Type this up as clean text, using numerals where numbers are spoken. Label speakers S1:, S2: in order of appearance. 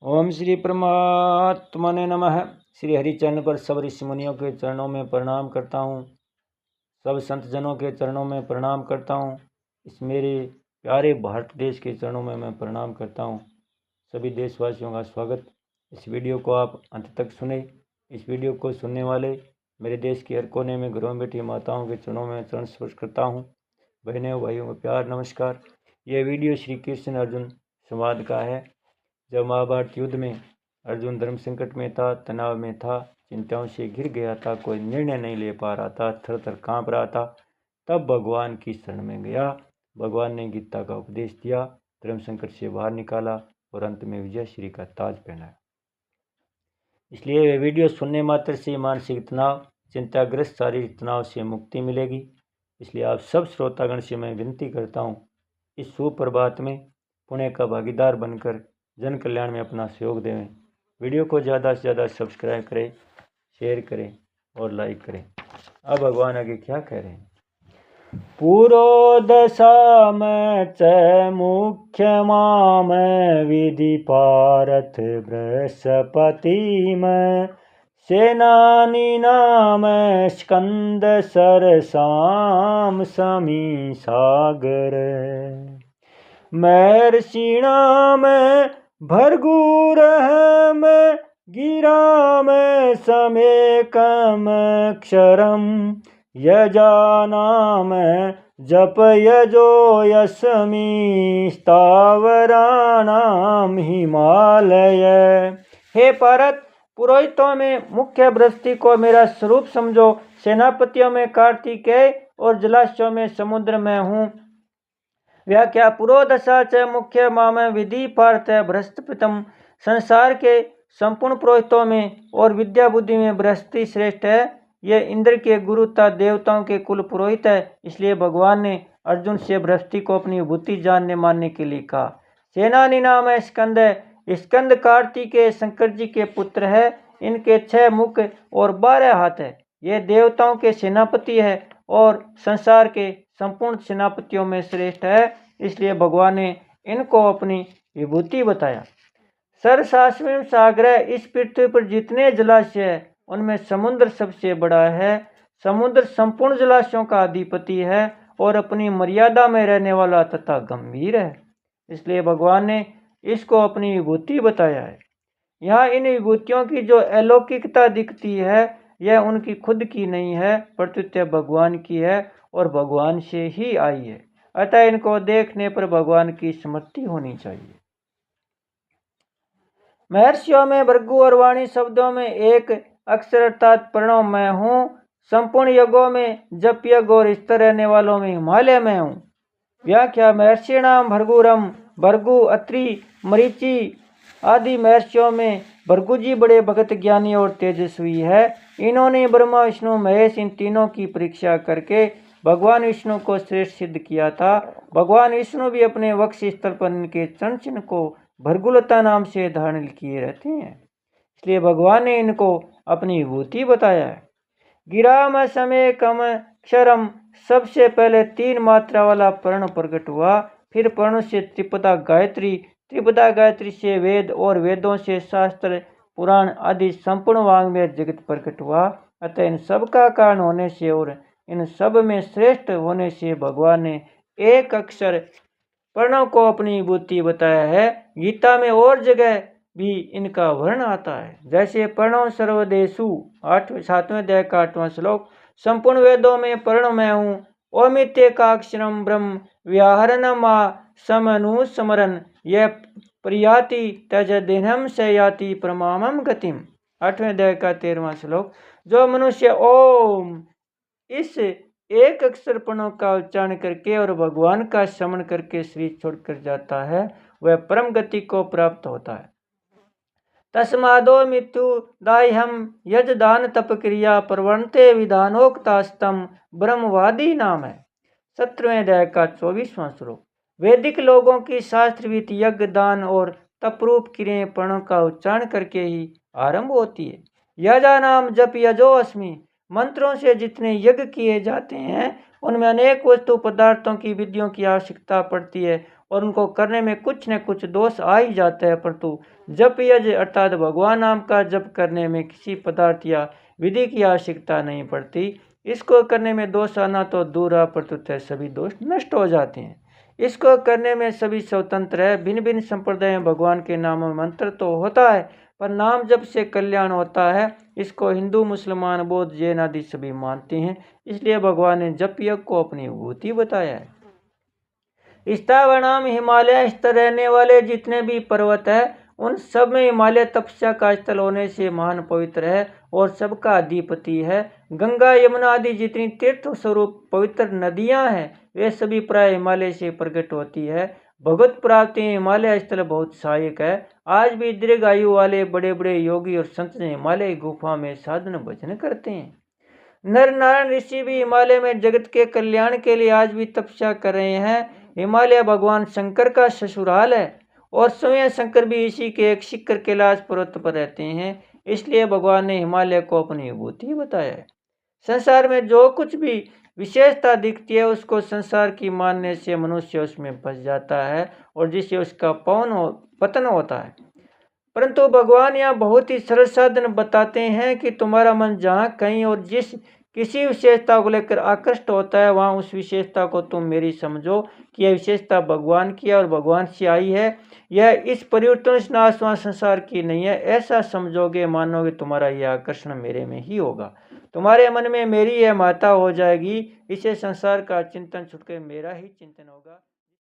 S1: ओम श्री परमात्मने नमः। श्री हरि चरण पर सब ऋषि मुनियों के चरणों में प्रणाम करता हूँ। सब संत जनों के चरणों में प्रणाम करता हूँ। इस मेरे प्यारे भारत देश के चरणों में मैं प्रणाम करता हूँ। सभी देशवासियों का स्वागत। इस वीडियो को आप अंत तक सुने। इस वीडियो को सुनने वाले मेरे देश के हर कोने में घरों में बैठी माताओं के चरणों में चरण स्पर्श करता हूँ। बहनों भाइयों को प्यार नमस्कार। यह वीडियो श्री कृष्ण अर्जुन संवाद का है। जब महाभारत युद्ध में अर्जुन धर्म संकट में था, तनाव में था, चिंताओं से घिर गया था, कोई निर्णय नहीं ले पा रहा था, थर थर काँप रहा था, तब भगवान की शरण में गया। भगवान ने गीता का उपदेश दिया, धर्म संकट से बाहर निकाला और अंत में विजय श्री का ताज पहनाया। इसलिए यह वीडियो सुनने मात्र से मानसिक तनाव, चिंताग्रस्त शारीरिक तनाव से मुक्ति मिलेगी। इसलिए आप सब श्रोतागण से मैं विनती करता हूँ, इस सुप्रभात में पुण्य का भागीदार बनकर जन कल्याण में अपना सहयोग दें। वीडियो को ज़्यादा से ज़्यादा सब्सक्राइब करें, शेयर करें और लाइक करें। अब भगवान आगे क्या कह रहे हैं। पुरोदशा में च मुख्य माम विधि पारथ बृहस्पति में सेनानी नाम स्कंद सरसाम समी सागर महर्षिणा में भर्गुर में गिरा में समेकम क्षरम यजानाम जप यजो यस्मि स्थावराणाम हिमालय। हे पारत, पुरोहितों में मुख्य बृहस्पति को मेरा स्वरूप समझो, सेनापतियों में कार्तिकेय और जलाशयों में समुद्र में हूँ। व्याख्या। पुरोदशा च मुख्य माम विधि पार्थ बृहस्पतिम। संसार के संपूर्ण पुरोहितों में और विद्या बुद्धि में बृहस्पति श्रेष्ठ है। यह इंद्र के गुरु तथा देवताओं के कुल पुरोहित है। इसलिए भगवान ने अर्जुन से बृहस्पति को अपनी विभूति जानने मानने के लिए कहा। सेनानी नाम है स्कंद। स्कंद कार्तिकेय शंकर जी के पुत्र है। इनके 6 मुख और 12 हाथ है। ये देवताओं के सेनापति है और संसार के संपूर्ण सेनापतियों में श्रेष्ठ है। इसलिए भगवान ने इनको अपनी विभूति बताया। सरसास्विम सागर। इस पृथ्वी पर जितने जलाशय है उनमें समुद्र सबसे बड़ा है। समुद्र संपूर्ण जलाशयों का अधिपति है और अपनी मर्यादा में रहने वाला तथा गंभीर है। इसलिए भगवान ने इसको अपनी विभूति बताया है। यहाँ इन विभूतियों की जो अलौकिकता दिखती है यह उनकी खुद की नहीं है, प्रत्युत भगवान की है और भगवान से ही आई है। अतः इनको देखने पर भगवान की स्मृति होनी चाहिए। महर्षियों में भृगु और वाणी शब्दों में एक अक्षर अर्थात प्रणव में हूँ। संपूर्ण यज्ञों में जप यज्ञ और स्तर रहने वालों में हिमालय में हूँ। व्याख्या। महर्षि नाम भृगुरम। भृगु, अत्रि, मरीचि आदि महर्षियों में भृगु जी बड़े भगत, ज्ञानी और तेजस्वी है। इन्होंने ब्रह्मा, विष्णु, महेश इन तीनों की परीक्षा करके भगवान विष्णु को श्रेष्ठ सिद्ध किया था। भगवान विष्णु भी अपने वक्ष स्थल पर इनके चरण चिन्ह को भृगुलता नाम से धारण किए रहते हैं। इसलिए भगवान ने इनको अपनी विभूति बताया है। गिराम समय कम क्षरम। सबसे पहले 3 मात्रा वाला पर्ण प्रकट हुआ। फिर पर्ण से त्रिपदा गायत्री, त्रिपदा गायत्री से वेद और वेदों से शास्त्र, पुराण आदि संपूर्ण वाङ्मय जगत प्रकट हुआ। अतः इन सब का कारण होने से और इन सब में श्रेष्ठ होने से भगवान ने एक अक्षर प्रणव को अपनी विभूति बताया है। गीता में और जगह भी इनका वर्ण आता है। जैसे प्रणव सर्वदेशु 7वें अध्याय का 8वां श्लोक। संपूर्ण वेदों में प्रणव मैं हूँ। ओमित्येकाक्षरम ब्रह्म व्याहरणमा समनुस्मरन् यह प्रियाति त्यजदेहं स याति परमामं गतिम। 8वें अध्याय का 13वां श्लोक। जो मनुष्य ओम इस एक अक्षर प्रणव का उच्चारण करके और भगवान का स्मरण करके शरीर छोड़कर जाता है वह परम गति को प्राप्त होता है। तस्मादो मृत्यु दाह्यम यज दान तप क्रिया प्रवणते विधानोक्तास्तम ब्रह्मवादी नाम है। 17वें अध्याय का 24वां श्लोक। वैदिक लोगों की शास्त्रविद यज्ञ, दान और तपरूप क्रियाएं प्रणव का उच्चारण करके ही आरंभ होती है। यजा नाम जप यजो अस्मि। मंत्रों से जितने यज्ञ किए जाते हैं उनमें अनेक वस्तु पदार्थों की विधियों की आवश्यकता पड़ती है और उनको करने में कुछ न कुछ दोष आ ही जाता है, परंतु जप यज्ञ अर्थात भगवान नाम का जप करने में किसी पदार्थ या विधि की आवश्यकता नहीं पड़ती। इसको करने में दोष आना तो दूर रहा, परंतु सभी दोष नष्ट हो जाते हैं। इसको करने में सभी स्वतंत्र है। भिन्न भिन्न संप्रदाय में भगवान के नाम में मंत्र तो होता है, पर नाम जप से कल्याण होता है। इसको हिंदू, मुसलमान, बौद्ध, जैन आदि सभी मानते हैं। इसलिए भगवान ने जप यज्ञ को अपनी विभूति बताया है। स्थावरणाम हिमालय स्तर रहने वाले जितने भी पर्वत है, उन सब में हिमालय तपस्या का स्थल होने से महान पवित्र है और सबका अधिपति है। गंगा, यमुना आदि जितनी तीर्थ स्वरूप पवित्र नदियां हैं, वे सभी प्राय हिमालय से प्रकट होती है। भगवत प्राप्ति हिमालय स्थल बहुत सहायक है। आज भी दीर्घ आयु वाले बड़े बड़े योगी और संत हिमालय गुफा में साधन भजन करते हैं। नर नारायण ऋषि भी हिमालय में जगत के कल्याण के लिए आज भी तपस्या कर रहे हैं। हिमालय भगवान शंकर का ससुराल है और स्वयं शंकर भी इसी के एक शिखर कैलाश पर्वत पर रहते हैं। इसलिए भगवान ने हिमालय को अपनी विभूति बताया है। संसार में जो कुछ भी विशेषता दिखती है, उसको संसार की मानने से मनुष्य उसमें फंस जाता है और जिससे उसका पतन होता है। परंतु भगवान यहाँ बहुत ही सरल साधन बताते हैं कि तुम्हारा मन जहाँ कहीं और जिस किसी विशेषता को लेकर आकृष्ट होता है, वहाँ उस विशेषता को तुम मेरी समझो कि यह विशेषता भगवान की है और भगवान से आई है। यह इस परिवर्तन से नाशवान संसार की नहीं है। ऐसा समझोगे, मानोगे, तुम्हारा यह आकर्षण मेरे में ही होगा। तुम्हारे मन में मेरी यह महत्ता हो जाएगी। इसे संसार का चिंतन छुटकर मेरा ही चिंतन होगा।